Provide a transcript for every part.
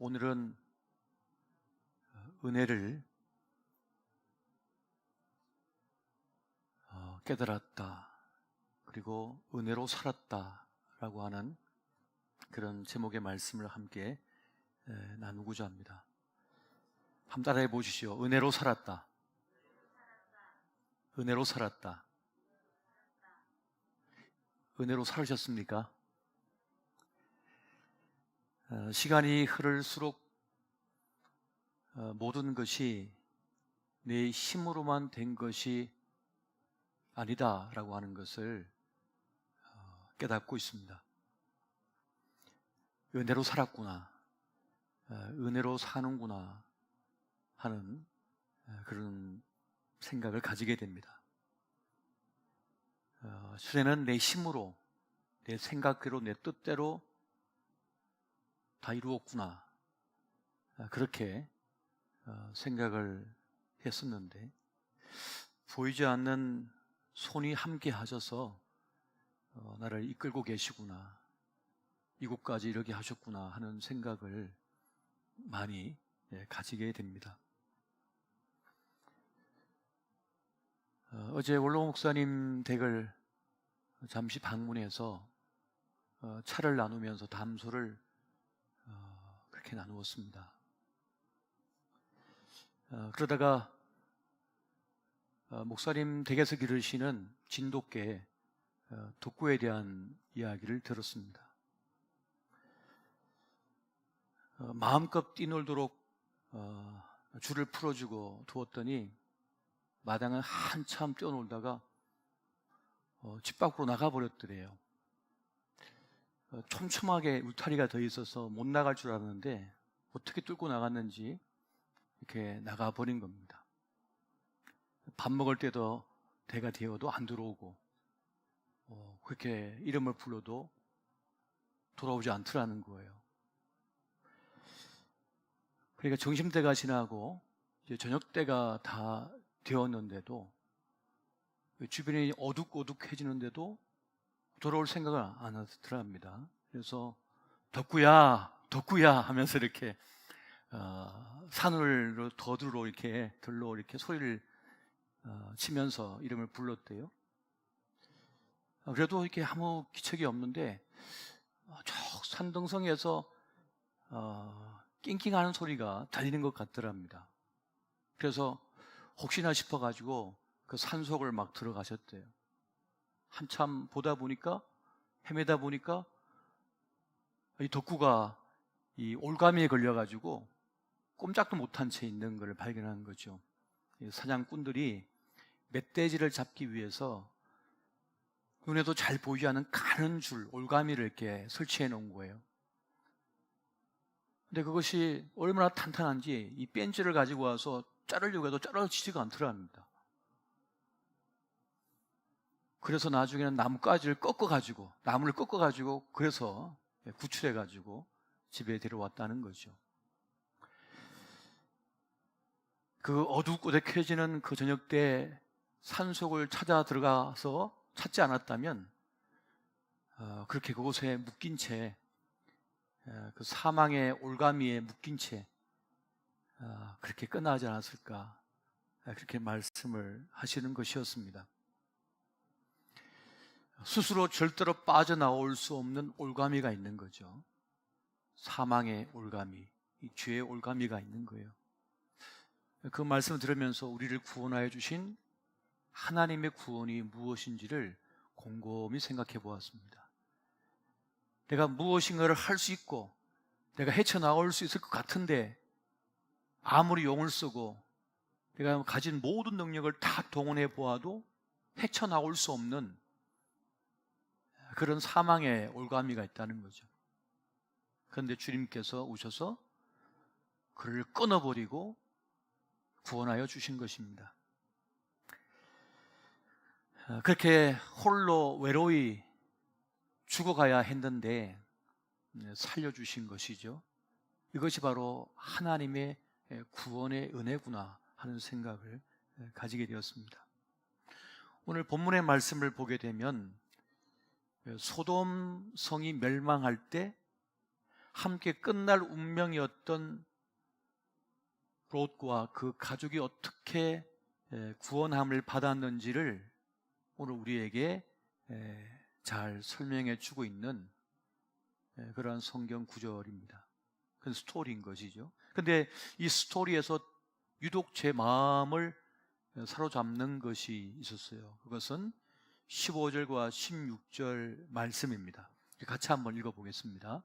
오늘은 은혜를 깨달았다, 그리고 은혜로 살았다라고 하는 그런 제목의 말씀을 함께 나누고자 합니다. 한번 따라해 보시죠. 은혜로 살았다. 은혜로 살았다. 은혜로 살으셨습니까? 시간이 흐를수록 모든 것이 내 힘으로만 된 것이 아니다라고 하는 것을 깨닫고 있습니다. 은혜로 살았구나, 은혜로 사는구나 하는 그런 생각을 가지게 됩니다. 수레는 내 힘으로, 내 생각대로, 내 뜻대로 다 이루었구나, 그렇게 생각을 했었는데, 보이지 않는 손이 함께 하셔서 나를 이끌고 계시구나, 이곳까지 이렇게 하셨구나 하는 생각을 많이 가지게 됩니다. 어제 원로 목사님 댁을 잠시 방문해서 차를 나누면서 담소를 그렇게 나누었습니다. 그러다가 목사님 댁에서 기르시는 진돗개 덕구에 대한 이야기를 들었습니다. 마음껏 뛰놀도록 줄을 풀어주고 두었더니 마당을 한참 뛰어놀다가 집 밖으로 나가버렸더래요. 촘촘하게 울타리가 더 있어서 못 나갈 줄 알았는데 어떻게 뚫고 나갔는지 이렇게 나가버린 겁니다. 밥 먹을 때도 대가 되어도 안 들어오고, 그렇게 이름을 불러도 돌아오지 않더라는 거예요. 그러니까 점심때가 지나고 이제 저녁때가 다 되었는데도, 주변이 어둑어둑해지는데도 돌아올 생각을 안 하더랍니다. 그래서 덕구야 하면서 이렇게 산을 더들어 이렇게 들러 이렇게 소리를 치면서 이름을 불렀대요. 그래도 이렇게 아무 기척이 없는데 저 산등성에서 낑낑하는 소리가 들리는 것 같더랍니다. 그래서 혹시나 싶어가지고 그 산속을 막 들어가셨대요. 한참 보다 보니까, 헤매다 보니까 이 덕구가 이 올가미에 걸려가지고 꼼짝도 못한 채 있는 걸 발견한 거죠. 사냥꾼들이 멧돼지를 잡기 위해서 눈에도 잘 보이지 않는 가는 줄, 올가미를 이렇게 설치해 놓은 거예요. 근데 그것이 얼마나 탄탄한지 이 벤치를 가지고 와서 자르려고 해도 자르지지가 않더랍니다. 그래서 나중에는 나무를 꺾어가지고 그래서 구출해가지고 집에 데려왔다는 거죠. 그 어둑어둑해지는 그 저녁 때 산속을 찾아 들어가서 찾지 않았다면 그렇게 그곳에 묶인 채, 그 사망의 올가미에 묶인 채 그렇게 끝나지 않았을까, 그렇게 말씀을 하시는 것이었습니다. 스스로 절대로 빠져나올 수 없는 올가미가 있는 거죠. 사망의 올가미, 이 죄의 올가미가 있는 거예요. 그 말씀을 들으면서 우리를 구원하여 주신 하나님의 구원이 무엇인지를 곰곰이 생각해 보았습니다. 내가 무엇인가를 할 수 있고 내가 헤쳐나올 수 있을 것 같은데, 아무리 용을 쓰고 내가 가진 모든 능력을 다 동원해 보아도 헤쳐나올 수 없는 그런 사망의 올가미가 있다는 거죠. 그런데 주님께서 오셔서 그를 끊어버리고 구원하여 주신 것입니다. 그렇게 홀로 외로이 죽어가야 했는데 살려주신 것이죠. 이것이 바로 하나님의 구원의 은혜구나 하는 생각을 가지게 되었습니다. 오늘 본문의 말씀을 보게 되면 소돔 성이 멸망할 때 함께 끝날 운명이었던 롯과 그 가족이 어떻게 구원함을 받았는지를 오늘 우리에게 잘 설명해 주고 있는 그러한 성경 구절입니다. 그건 스토리인 것이죠. 근데 이 스토리에서 유독 제 마음을 사로잡는 것이 있었어요. 그것은 15절과 16절 말씀입니다. 같이 한번 읽어보겠습니다.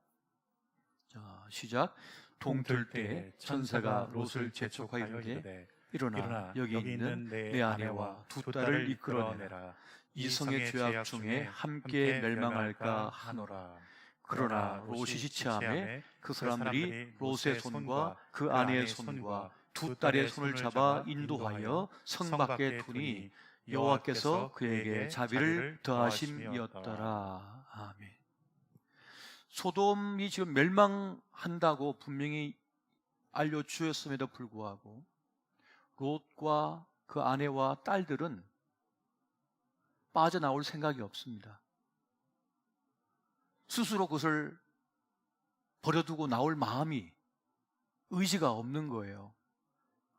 자, 시작. 동틀 때 천사가 롯을 재촉하여 이르되 일어나 여기 있는 내 아내와 두 딸을 이끌어내라. 이 성의 죄악 중에 함께 멸망할까 하노라. 그러나 롯이 지체하매 그 사람들이 롯의 손과 그 아내의 손과 두 딸의 손을 잡아 인도하여 성 밖에 두니 여호와께서 그에게 자비를 더하심이었더라. 아멘. 소돔이 지금 멸망한다고 분명히 알려주었음에도 불구하고 롯과 그 아내와 딸들은 빠져나올 생각이 없습니다. 스스로 그것을 버려두고 나올 마음이, 의지가 없는 거예요.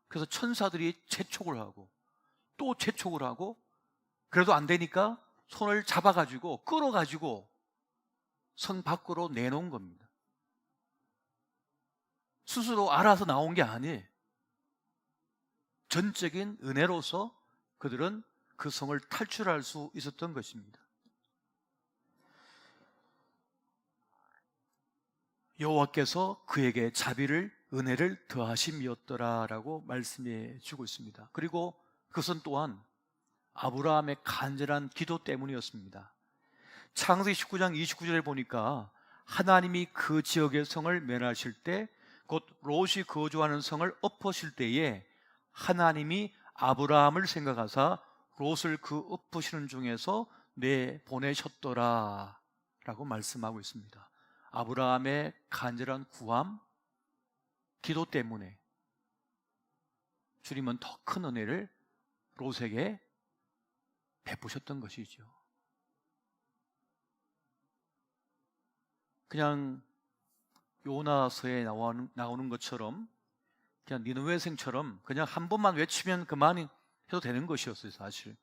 그래서 천사들이 재촉을 하고 또 재촉을 하고 그래도 안 되니까 손을 잡아가지고 끌어가지고 성 밖으로 내놓은 겁니다. 스스로 알아서 나온 게 아니에요. 전적인 은혜로서 그들은 그 성을 탈출할 수 있었던 것입니다. 여호와께서 그에게 자비를, 은혜를 더하심이었더라라고 말씀해 주고 있습니다. 그리고 그것은 또한 아브라함의 간절한 기도 때문이었습니다. 창세기 19장 29절에 보니까 하나님이 그 지역의 성을 멸하실 때, 곧 롯이 거주하는 성을 엎으실 때에 하나님이 아브라함을 생각하사 롯을 그 엎으시는 중에서 내보내셨더라 라고 말씀하고 있습니다. 아브라함의 간절한 구함, 기도 때문에 주님은 더 큰 은혜를 롯에게 베푸셨던 것이죠. 그냥 요나서에 나오는 것처럼, 그냥 니느웨성처럼 그냥 한 번만 외치면 그만 해도 되는 것이었어요, 사실.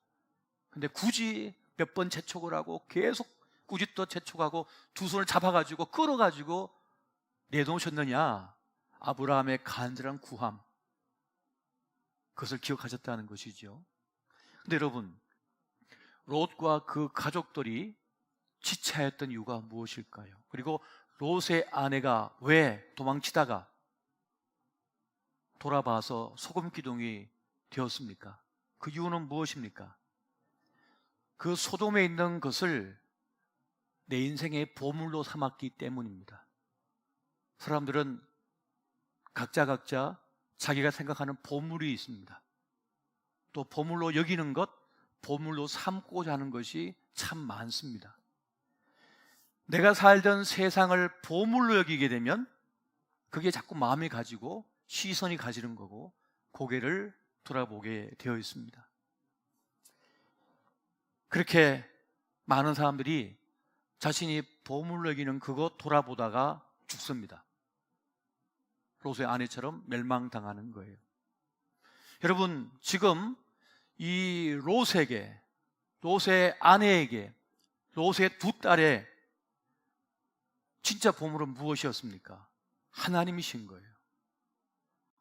근데 굳이 몇 번 재촉을 하고 계속 꾸짖도 재촉하고 두 손을 잡아가지고 끌어가지고 내놓으셨느냐? 아브라함의 간절한 구함, 그것을 기억하셨다는 것이죠. 근데 여러분, 롯과 그 가족들이 지체하였던 이유가 무엇일까요? 그리고 롯의 아내가 왜 도망치다가 돌아봐서 소금기둥이 되었습니까? 그 이유는 무엇입니까? 그 소돔에 있는 것을 내 인생의 보물로 삼았기 때문입니다. 사람들은 각자 자기가 생각하는 보물이 있습니다. 또 보물로 여기는 것, 보물로 삼고자 하는 것이 참 많습니다. 내가 살던 세상을 보물로 여기게 되면 그게 자꾸 마음이 가지고 시선이 가지는 거고 고개를 돌아보게 되어 있습니다. 그렇게 많은 사람들이 자신이 보물로 여기는 그것 돌아보다가 죽습니다. 롯의 아내처럼 멸망당하는 거예요. 여러분, 지금 이 롯에게, 롯의 아내에게, 롯의 두 딸의 진짜 보물은 무엇이었습니까? 하나님이신 거예요.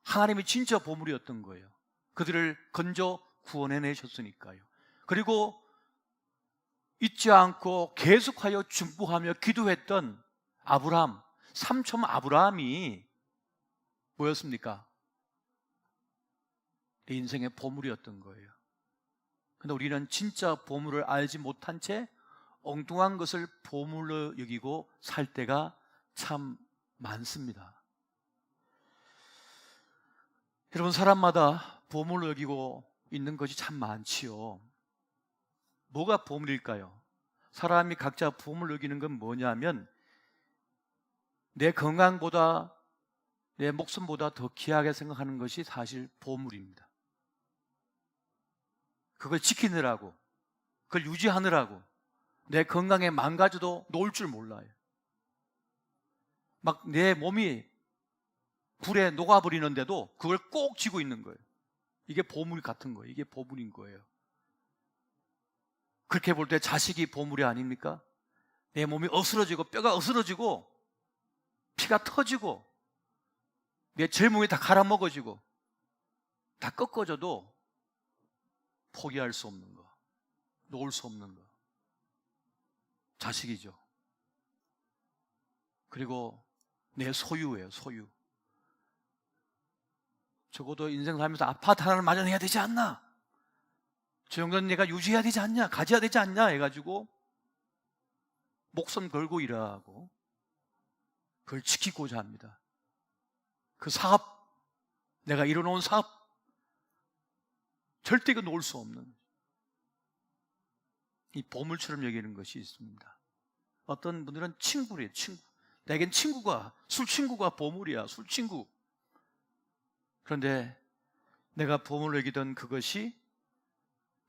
하나님이 진짜 보물이었던 거예요. 그들을 건져 구원해내셨으니까요. 그리고 잊지 않고 계속하여 중보하며 기도했던 아브라함, 삼촌 아브라함이 뭐였습니까? 내 인생의 보물이었던 거예요. 그런데 우리는 진짜 보물을 알지 못한 채 엉뚱한 것을 보물로 여기고 살 때가 참 많습니다. 여러분, 사람마다 보물로 여기고 있는 것이 참 많지요. 뭐가 보물일까요? 사람이 각자 보물로 여기는 건 뭐냐면 내 건강보다, 내 목숨보다 더 귀하게 생각하는 것이 사실 보물입니다. 그걸 지키느라고, 그걸 유지하느라고 내 건강에 망가져도 놓을 줄 몰라요. 막 내 몸이 불에 녹아버리는데도 그걸 꼭 쥐고 있는 거예요. 이게 보물 같은 거예요. 이게 보물인 거예요. 그렇게 볼 때 자식이 보물이 아닙니까? 내 몸이 어스러지고 뼈가 어스러지고 피가 터지고 내 젊음이 다 갈아먹어지고 다 꺾어져도 포기할 수 없는 거, 놓을 수 없는 거, 자식이죠. 그리고 내 소유예요. 소유. 적어도 인생 살면서 아파트 하나를 마련해야 되지 않나? 저 정도는 내가 유지해야 되지 않냐? 가져야 되지 않냐? 해가지고 목숨 걸고 일하고 그걸 지키고자 합니다. 그 사업, 내가 이뤄놓은 사업, 절대 그 놓을 수 없는 이 보물처럼 여기는 것이 있습니다. 어떤 분들은 친구래요. 친구. 내겐 친구가, 술 친구가 보물이야. 술 친구. 그런데 내가 보물로 여기던 그것이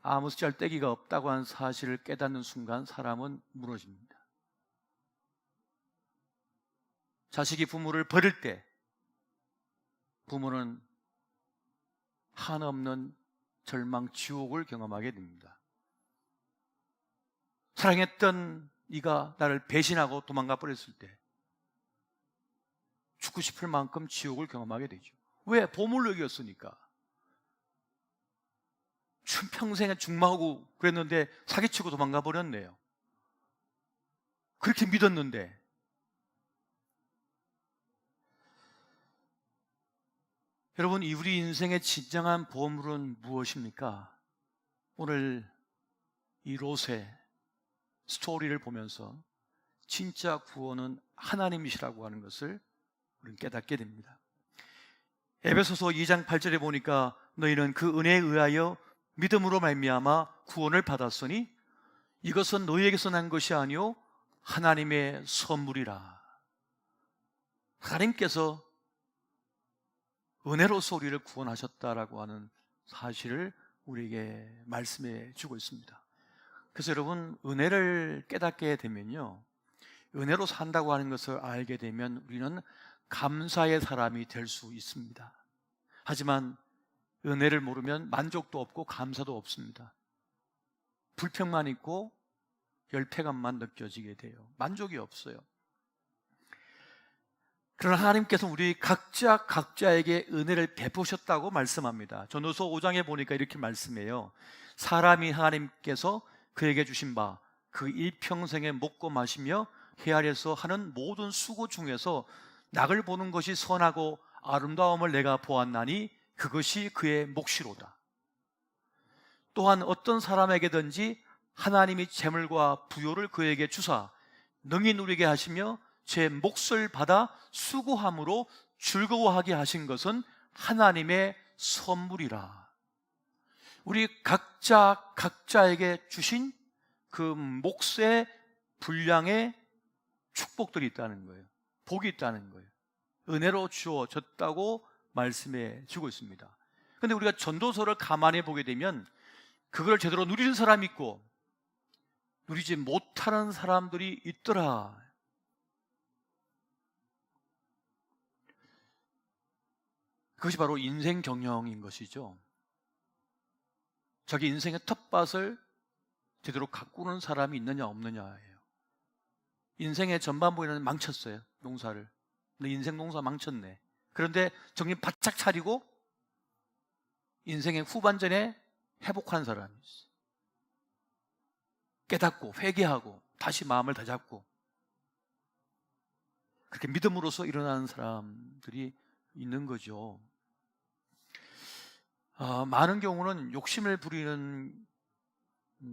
아무 짤데기가 없다고 하는 사실을 깨닫는 순간 사람은 무너집니다. 자식이 부모를 버릴 때 부모는 한없는 절망, 지옥을 경험하게 됩니다. 사랑했던 네가 나를 배신하고 도망가 버렸을 때 죽고 싶을 만큼 지옥을 경험하게 되죠. 왜? 보물로 여겼으니까. 평생에 죽마하고 그랬는데 사기치고 도망가 버렸네요. 그렇게 믿었는데. 여러분, 우리 인생의 진정한 보물은 무엇입니까? 오늘 이 롯의 스토리를 보면서 진짜 구원은 하나님이시라고 하는 것을 우리는 깨닫게 됩니다. 에베소서 2장 8절에 보니까 너희는 그 은혜에 의하여 믿음으로 말미암아 구원을 받았으니 이것은 너희에게서 난 것이 아니요 하나님의 선물이라. 하나님께서 은혜로서 우리를 구원하셨다라고 하는 사실을 우리에게 말씀해 주고 있습니다. 그래서 여러분, 은혜를 깨닫게 되면요, 은혜로 산다고 하는 것을 알게 되면 우리는 감사의 사람이 될 수 있습니다. 하지만 은혜를 모르면 만족도 없고 감사도 없습니다. 불평만 있고 열패감만 느껴지게 돼요. 만족이 없어요. 그러나 하나님께서 우리 각자에게 은혜를 베푸셨다고 말씀합니다. 전도서 5장에 보니까 이렇게 말씀해요. 사람이 하나님께서 그에게 주신 바 그 일평생에 먹고 마시며 헤아려서 하는 모든 수고 중에서 낙을 보는 것이 선하고 아름다움을 내가 보았나니 그것이 그의 몫이로다. 또한 어떤 사람에게든지 하나님이 재물과 부요를 그에게 주사 능히 누리게 하시며 제 몫을 받아 수고함으로 즐거워하게 하신 것은 하나님의 선물이라. 우리 각자에게 주신 그 몫의 분량의 축복들이 있다는 거예요. 복이 있다는 거예요. 은혜로 주어졌다고 말씀해 주고 있습니다. 그런데 우리가 전도서를 가만히 보게 되면 그걸 제대로 누리는 사람이 있고 누리지 못하는 사람들이 있더라. 그것이 바로 인생 경영인 것이죠. 자기 인생의 텃밭을 제대로 가꾸는 사람이 있느냐 없느냐예요. 인생의 전반부에는 망쳤어요. 농사를. 근데 인생 농사 망쳤네. 그런데 정신 바짝 차리고 인생의 후반전에 회복한 사람이 있어요. 깨닫고 회개하고 다시 마음을 다잡고 그렇게 믿음으로써 일어나는 사람들이 있는 거죠. 많은 경우는 욕심을 부리는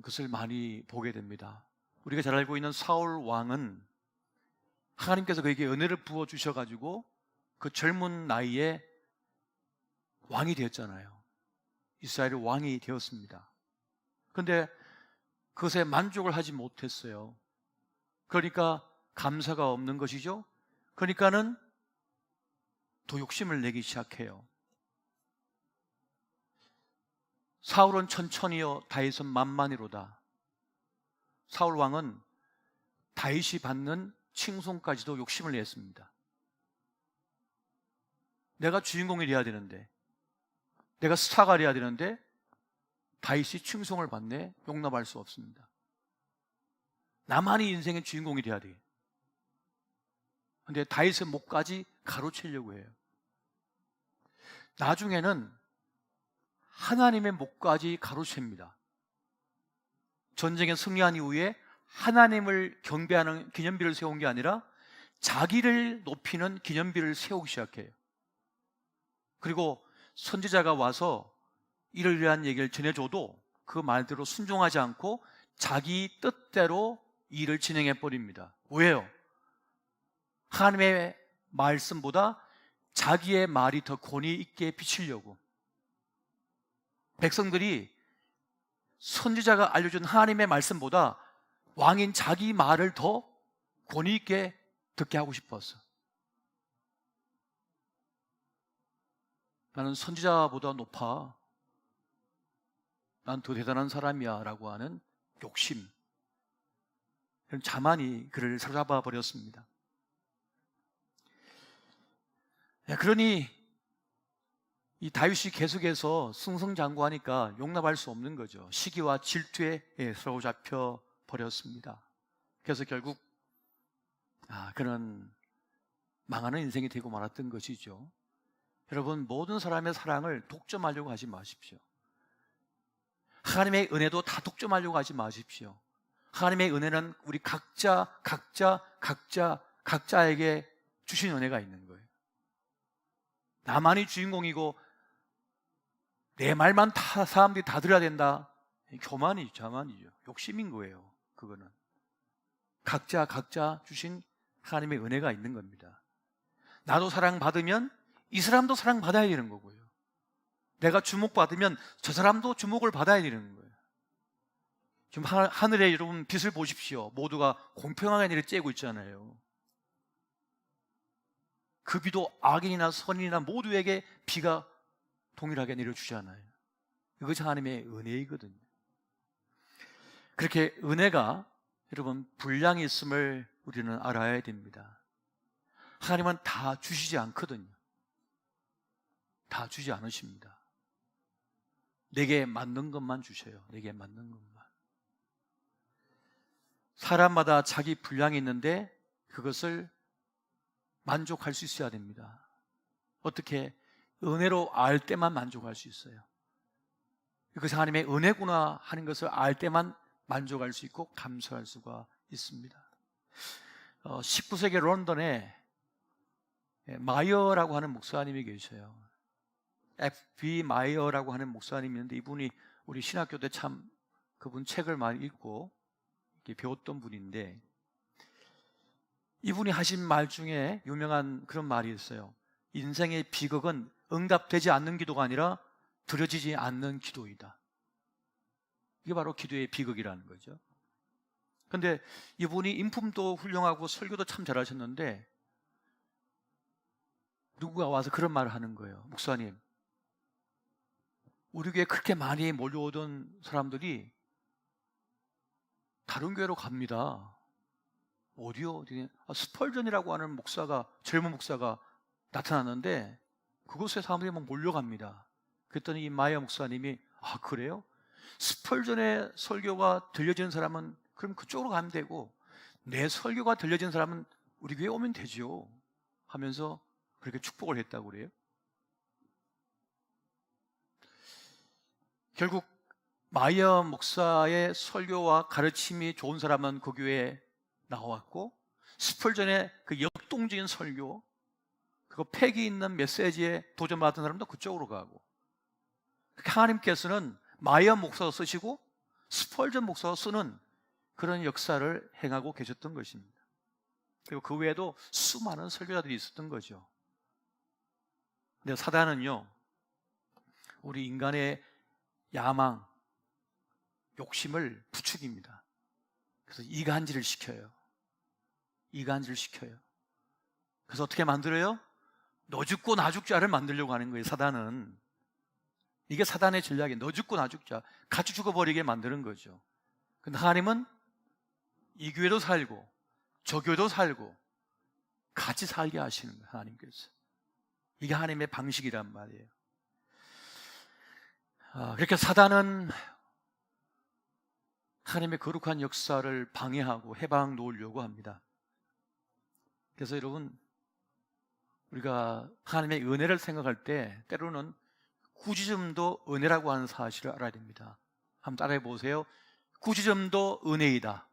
것을 많이 보게 됩니다. 우리가 잘 알고 있는 사울 왕은 하나님께서 그에게 은혜를 부어주셔가지고 그 젊은 나이에 왕이 되었잖아요. 이스라엘의 왕이 되었습니다. 그런데 그것에 만족을 하지 못했어요. 그러니까 감사가 없는 것이죠. 그러니까는 더 욕심을 내기 시작해요. 사울은 천천히요 다윗은 만만히로다. 사울 왕은 다윗이 받는 칭송까지도 욕심을 냈습니다. 내가 주인공이 돼야 되는데, 내가 스타가 돼야 되는데 다윗이 칭송을 받네? 용납할 수 없습니다. 나만이 인생의 주인공이 돼야 돼. 근데 다윗의 목까지 가로채려고 해요. 나중에는 하나님의 목까지 가로챕니다. 전쟁에 승리한 이후에 하나님을 경배하는 기념비를 세운 게 아니라 자기를 높이는 기념비를 세우기 시작해요. 그리고 선지자가 와서 이를 위한 얘기를 전해줘도 그 말대로 순종하지 않고 자기 뜻대로 일을 진행해 버립니다. 왜요? 하나님의 말씀보다 자기의 말이 더 권위 있게 비치려고. 백성들이 선지자가 알려준 하나님의 말씀보다 왕인 자기 말을 더 권위 있게 듣게 하고 싶었어. 나는 선지자보다 높아, 난 더 대단한 사람이야 라고 하는 욕심, 그런 자만이 그를 사로잡아 버렸습니다. 그러니 이 다윗이 계속해서 승승장구하니까 용납할 수 없는 거죠. 시기와 질투에 사로잡혀 버렸습니다. 그래서 결국 그는 망하는 인생이 되고 말았던 것이죠. 여러분, 모든 사람의 사랑을 독점하려고 하지 마십시오. 하나님의 은혜도 다 독점하려고 하지 마십시오. 하나님의 은혜는 우리 각자에게 주신 은혜가 있는 거예요. 나만이 주인공이고 내 말만 다 사람들이 다 들어야 된다. 자만이죠. 욕심인 거예요. 그거는 각자 주신 하나님의 은혜가 있는 겁니다. 나도 사랑받으면 이 사람도 사랑받아야 되는 거고요. 내가 주목받으면 저 사람도 주목을 받아야 되는 거예요. 지금 하늘에 여러분 빛을 보십시오. 모두가 공평하게 내려쬐고 있잖아요. 그 비도 악인이나 선인이나 모두에게 비가 동일하게 내려주잖아요. 이것이 하나님의 은혜이거든요. 그렇게 은혜가 여러분 분량이 있음을 우리는 알아야 됩니다. 하나님은 다 주시지 않거든요. 다 주지 않으십니다. 내게 맞는 것만 주셔요. 내게 맞는 것만. 사람마다 자기 분량이 있는데 그것을 만족할 수 있어야 됩니다. 어떻게? 은혜로 알 때만 만족할 수 있어요. 그것이 하나님의 은혜구나 하는 것을 알 때만 만족할 수 있고 감사할 수가 있습니다. 19세기 런던에 마이어라고 하는 목사님이 계셔요. F.B. 마이어라고 하는 목사님이 있는데 이분이 우리 신학교 때 참 그분 책을 많이 읽고 배웠던 분인데, 이분이 하신 말 중에 유명한 그런 말이 있어요. 인생의 비극은 응답되지 않는 기도가 아니라 드려지지 않는 기도이다. 이게 바로 기도의 비극이라는 거죠. 그런데 이분이 인품도 훌륭하고 설교도 참 잘하셨는데 누구가 와서 그런 말을 하는 거예요. 목사님, 우리 교회에 그렇게 많이 몰려오던 사람들이 다른 교회로 갑니다. 어디요? 스펄전이라고 하는 젊은 목사가 나타났는데 그곳에 사람들이 막 몰려갑니다. 그랬더니 이 마이어 목사님이 그래요? 스펄전의 설교가 들려지는 사람은 그럼 그쪽으로 가면 되고 내 설교가 들려지는 사람은 우리 교회에 오면 되죠 하면서 그렇게 축복을 했다고 그래요. 결국 마이어 목사의 설교와 가르침이 좋은 사람은 그 교회에 나왔고, 스펄전의 그 역동적인 설교, 그 패기 있는 메시지에 도전받은 사람도 그쪽으로 가고, 하나님께서는 마이어 목사가 쓰시고 스펄전 목사가 쓰는 그런 역사를 행하고 계셨던 것입니다. 그리고 그 외에도 수많은 설교자들이 있었던 거죠. 근데 사단은요, 우리 인간의 야망, 욕심을 부추깁니다. 그래서 이간질을 시켜요. 그래서 어떻게 만들어요? 너 죽고 나 죽자를 만들려고 하는 거예요, 사단은. 이게 사단의 전략이에요. 너 죽고 나 죽자, 같이 죽어버리게 만드는 거죠. 근데 하나님은 이 교회도 살고 저 교회도 살고 같이 살게 하시는 거예요, 하나님께서. 이게 하나님의 방식이란 말이에요. 그렇게 사단은 하나님의 거룩한 역사를 방해하고 해방 놓으려고 합니다. 그래서 여러분, 우리가 하나님의 은혜를 생각할 때 때로는 구지점도 은혜라고 하는 사실을 알아야 됩니다. 한번 따라해 보세요. 구지점도 은혜이다.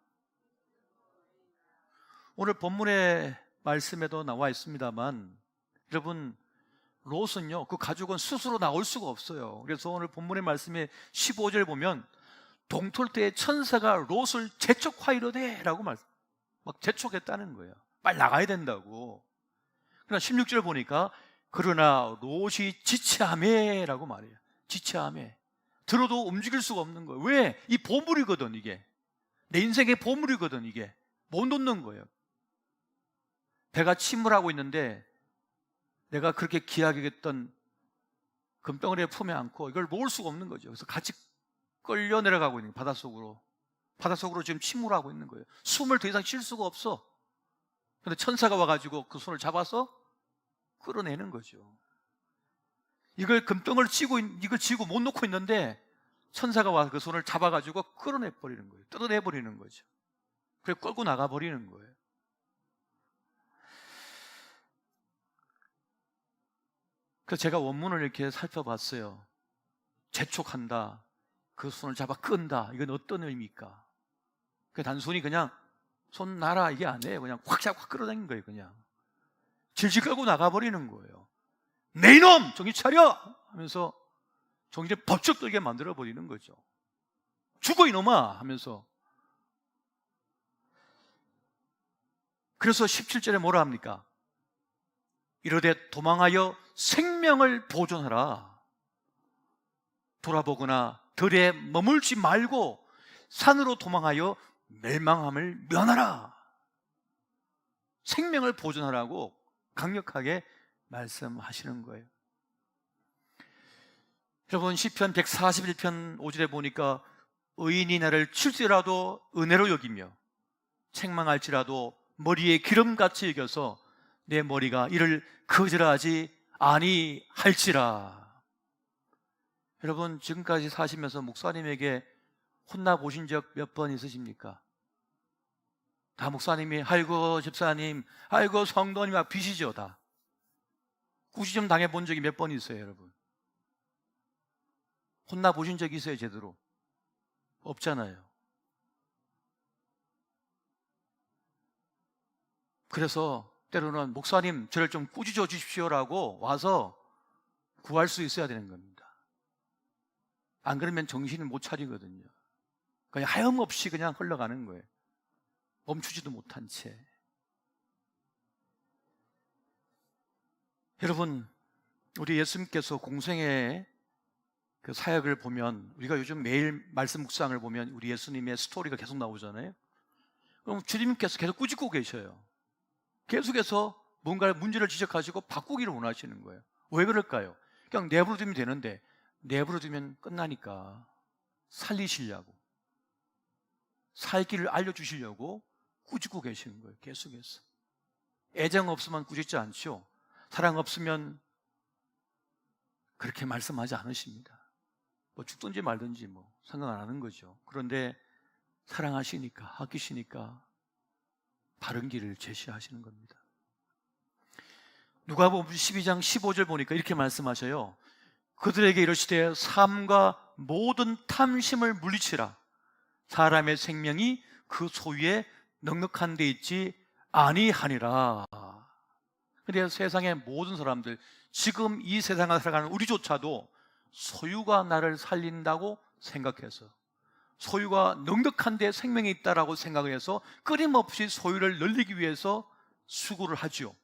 오늘 본문의 말씀에도 나와 있습니다만, 여러분, 롯은요, 그 가족은 스스로 나올 수가 없어요. 그래서 오늘 본문의 말씀에 15절 보면 동틀 때에 천사가 롯을 재촉하이로되 라고 막 재촉했다는 거예요. 빨리 나가야 된다고. 그러나 16절 보니까 그러나 롯이 지체하매 라고 말해요. 지체하매. 들어도 움직일 수가 없는 거예요. 왜? 이 보물이거든. 이게 내 인생의 보물이거든. 이게 못 놓는 거예요. 배가 침몰하고 있는데 내가 그렇게 귀하게 여겼던 금덩어리에 품에 안고 이걸 놓을 수가 없는 거죠. 그래서 같이 끌려 내려가고 있는 거예요. 바닷속으로 지금 침몰하고 있는 거예요. 숨을 더 이상 쉴 수가 없어. 그런데 천사가 와가지고 그 손을 잡아서 끌어내는 거죠. 이걸 금덩어리를 이걸 쥐고 못 놓고 있는데 천사가 와서 그 손을 잡아가지고 끌어내버리는 거예요. 뜯어내버리는 거죠. 그래서 끌고 나가버리는 거예요. 그래서 제가 원문을 이렇게 살펴봤어요. 재촉한다, 그 손을 잡아 끈다, 이건 어떤 의미입니까? 단순히 그냥 손 놔라 이게 아니에요. 그냥 확 잡고 확 끌어당긴 거예요. 그냥 질질 끌고 나가버리는 거예요. 내 이놈 정신 차려 하면서 정신을 번쩍 들게 만들어버리는 거죠. 죽어 이놈아 하면서. 그래서 17절에 뭐라 합니까? 이르되 도망하여 생명을 보존하라. 돌아보거나 들에 머물지 말고 산으로 도망하여 멸망함을 면하라. 생명을 보존하라고 강력하게 말씀하시는 거예요. 여러분, 시편 141편 5절에 보니까 의인이 나를 칠지라도 은혜로 여기며 책망할지라도 머리에 기름같이 여겨서 내 머리가 이를 거절하지 아니할지라. 여러분, 지금까지 사시면서 목사님에게 혼나보신 적 몇 번 있으십니까? 다 목사님이 아이고 집사님, 아이고 성도님 막 비시죠. 다 구시점 당해본 적이 몇 번 있어요. 여러분, 혼나보신 적이 있어요? 제대로? 없잖아요. 그래서 때로는 목사님 저를 좀 꾸짖어 주십시오라고 와서 구할 수 있어야 되는 겁니다. 안 그러면 정신을 못 차리거든요. 그냥 하염없이 그냥 흘러가는 거예요. 멈추지도 못한 채. 여러분, 우리 예수님께서 공생의 그 사역을 보면, 우리가 요즘 매일 말씀 묵상을 보면 우리 예수님의 스토리가 계속 나오잖아요. 그럼 주님께서 계속 꾸짖고 계셔요. 계속해서 뭔가 문제를 지적하시고 바꾸기를 원하시는 거예요. 왜 그럴까요? 그냥 내버려두면 되는데 내버려두면 끝나니까 살리시려고, 살 길을 알려주시려고 꾸짖고 계시는 거예요. 계속해서. 애정 없으면 꾸짖지 않죠. 사랑 없으면 그렇게 말씀하지 않으십니다. 뭐 죽든지 말든지 뭐 상관 안 하는 거죠. 그런데 사랑하시니까, 아끼시니까 바른 길을 제시하시는 겁니다. 누가복음 12장 15절 보니까 이렇게 말씀하셔요. 그들에게 이르시되 삶과 모든 탐심을 물리치라. 사람의 생명이 그 소유에 넉넉한 데 있지 아니하니라. 그래서 세상의 모든 사람들, 지금 이 세상을 살아가는 우리조차도 소유가 나를 살린다고 생각해서, 소유가 넉넉한 데 생명이 있다라고 생각을 해서 끊임없이 소유를 늘리기 위해서 수고를 하죠.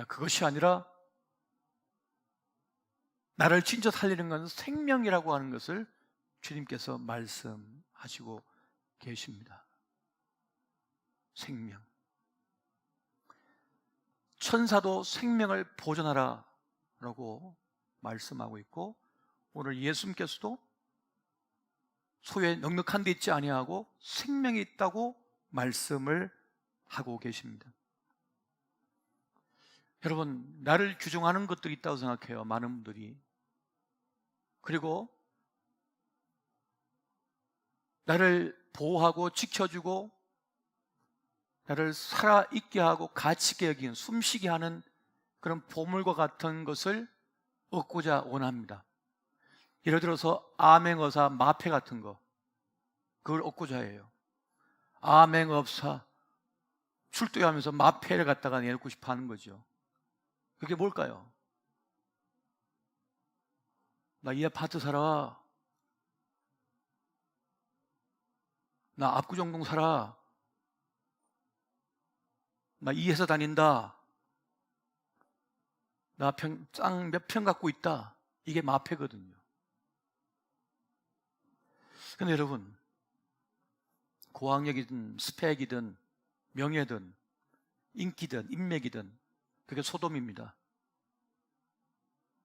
그것이 아니라 나를 진짜 살리는 것은 생명이라고 하는 것을 주님께서 말씀하시고 계십니다. 생명. 천사도 생명을 보존하라 라고 말씀하고 있고, 오늘 예수님께서도 소유에 넉넉한 데 있지 아니하고 생명이 있다고 말씀을 하고 계십니다. 여러분, 나를 규정하는 것들이 있다고 생각해요, 많은 분들이. 그리고 나를 보호하고 지켜주고 나를 살아있게 하고 가치있게 여기는, 숨쉬게 하는 그런 보물과 같은 것을 얻고자 원합니다. 예를 들어서 암행어사, 마패 같은 거, 그걸 얻고자 해요. 암행업사 출두하면서 마패를 갖다가 내놓고 싶어 하는 거죠. 그게 뭘까요? 나 이 아파트 살아. 나 압구정동 살아. 나 이 회사 다닌다. 나 땅 몇 평 갖고 있다. 이게 마패거든요. 근데 여러분, 고학력이든 스펙이든 명예든 인기든 인맥이든 그게 소돔입니다.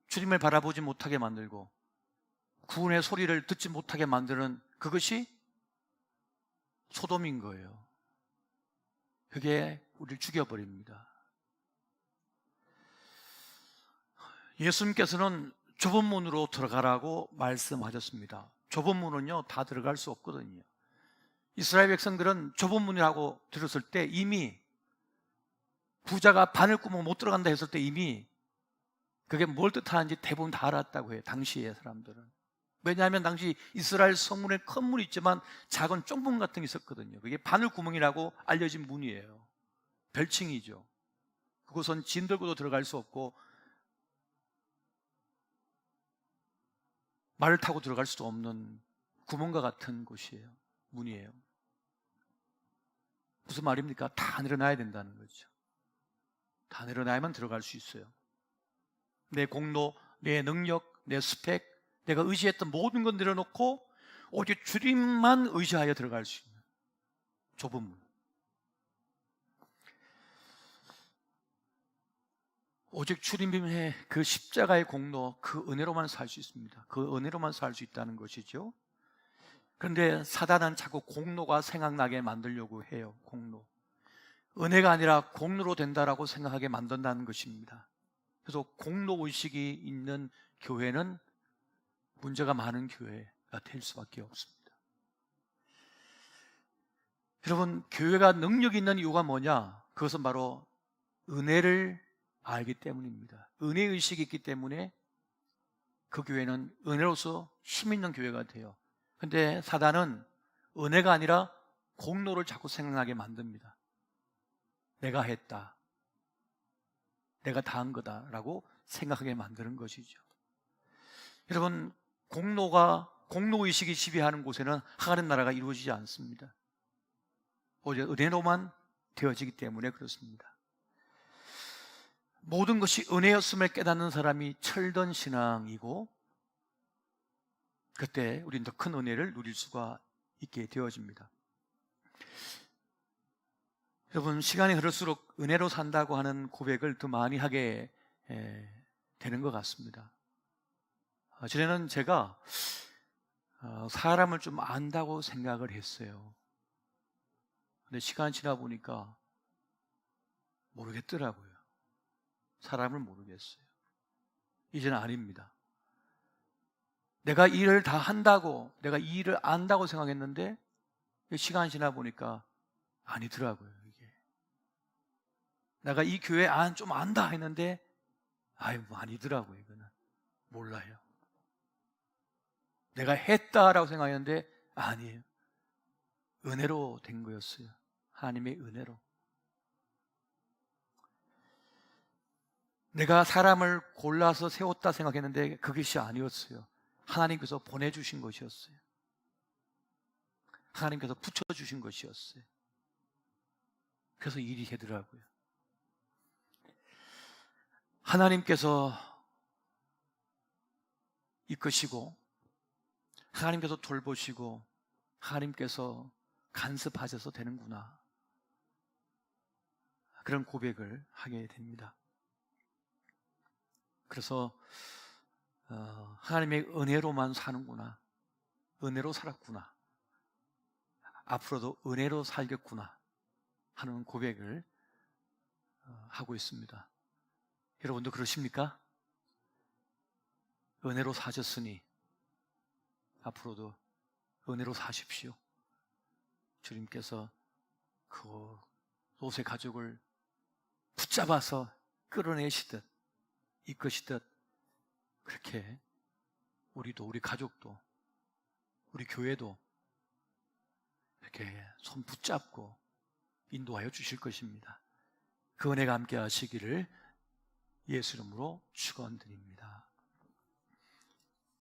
주님을 바라보지 못하게 만들고 구원의 소리를 듣지 못하게 만드는 그것이 소돔인 거예요. 그게 우리를 죽여버립니다. 예수님께서는 좁은 문으로 들어가라고 말씀하셨습니다. 좁은 문은요, 다 들어갈 수 없거든요. 이스라엘 백성들은 좁은 문이라고 들었을 때 이미 부자가 바늘구멍 못 들어간다 했을 때 이미 그게 뭘 뜻하는지 대부분 다 알았다고 해요, 당시의 사람들은. 왜냐하면 당시 이스라엘 성문에 큰 문이 있지만 작은 쫑문 같은 게 있었거든요. 그게 바늘구멍이라고 알려진 문이에요. 별칭이죠. 그곳은 진 들고도 들어갈 수 없고 말을 타고 들어갈 수도 없는 구멍과 같은 곳이에요. 문이에요. 무슨 말입니까? 다 내려놔야 된다는 거죠. 다 내려놔야만 들어갈 수 있어요. 내 공로, 내 능력, 내 스펙, 내가 의지했던 모든 건 내려놓고 오직 주님만 의지하여 들어갈 수 있는 좁은 문. 오직 주님의 그 십자가의 공로, 그 은혜로만 살 수 있습니다. 그 은혜로만 살 수 있다는 것이죠. 그런데 사단은 자꾸 공로가 생각나게 만들려고 해요. 공로. 은혜가 아니라 공로로 된다라고 생각하게 만든다는 것입니다. 그래서 공로의식이 있는 교회는 문제가 많은 교회가 될 수밖에 없습니다. 여러분, 교회가 능력이 있는 이유가 뭐냐? 그것은 바로 은혜를 알기 때문입니다. 은혜의식이 있기 때문에 그 교회는 은혜로서 힘 있는 교회가 돼요. 근데 사단은 은혜가 아니라 공로를 자꾸 생각나게 만듭니다. 내가 했다, 내가 다 한 거다라고 생각하게 만드는 것이죠. 여러분, 공로의식이 지배하는 곳에는 하나님 나라가 이루어지지 않습니다. 오직 은혜로만 되어지기 때문에 그렇습니다. 모든 것이 은혜였음을 깨닫는 사람이 철든 신앙이고, 그때 우리는 더 큰 은혜를 누릴 수가 있게 되어집니다. 여러분, 시간이 흐를수록 은혜로 산다고 하는 고백을 더 많이 하게 되는 것 같습니다. 전에는 제가 사람을 좀 안다고 생각을 했어요. 근데 시간이 지나 보니까 모르겠더라고요. 사람을 모르겠어요. 이제는 아닙니다. 내가 일을 다 한다고, 내가 이 일을 안다고 생각했는데 시간이 지나 보니까 아니더라고요. 이게 내가 이 교회 좀 안다 했는데 아니더라고요. 이거는 몰라요. 내가 했다라고 생각했는데 아니에요. 은혜로 된 거였어요. 하나님의 은혜로. 내가 사람을 골라서 세웠다 생각했는데 그것이 아니었어요. 하나님께서 보내주신 것이었어요. 하나님께서 붙여주신 것이었어요. 그래서 일이 되더라고요. 하나님께서 이끄시고 하나님께서 돌보시고 하나님께서 간섭하셔서 되는구나, 그런 고백을 하게 됩니다. 그래서 하나님의 은혜로만 사는구나, 은혜로 살았구나, 앞으로도 은혜로 살겠구나 하는 고백을 하고 있습니다. 여러분도 그러십니까? 은혜로 사셨으니 앞으로도 은혜로 사십시오. 주님께서 그 롯의 가족을 붙잡아서 끌어내시듯 이끄시듯 그렇게 우리도, 우리 가족도, 우리 교회도 이렇게 손 붙잡고 인도하여 주실 것입니다. 그 은혜가 함께 하시기를 예수 이름으로 축원드립니다.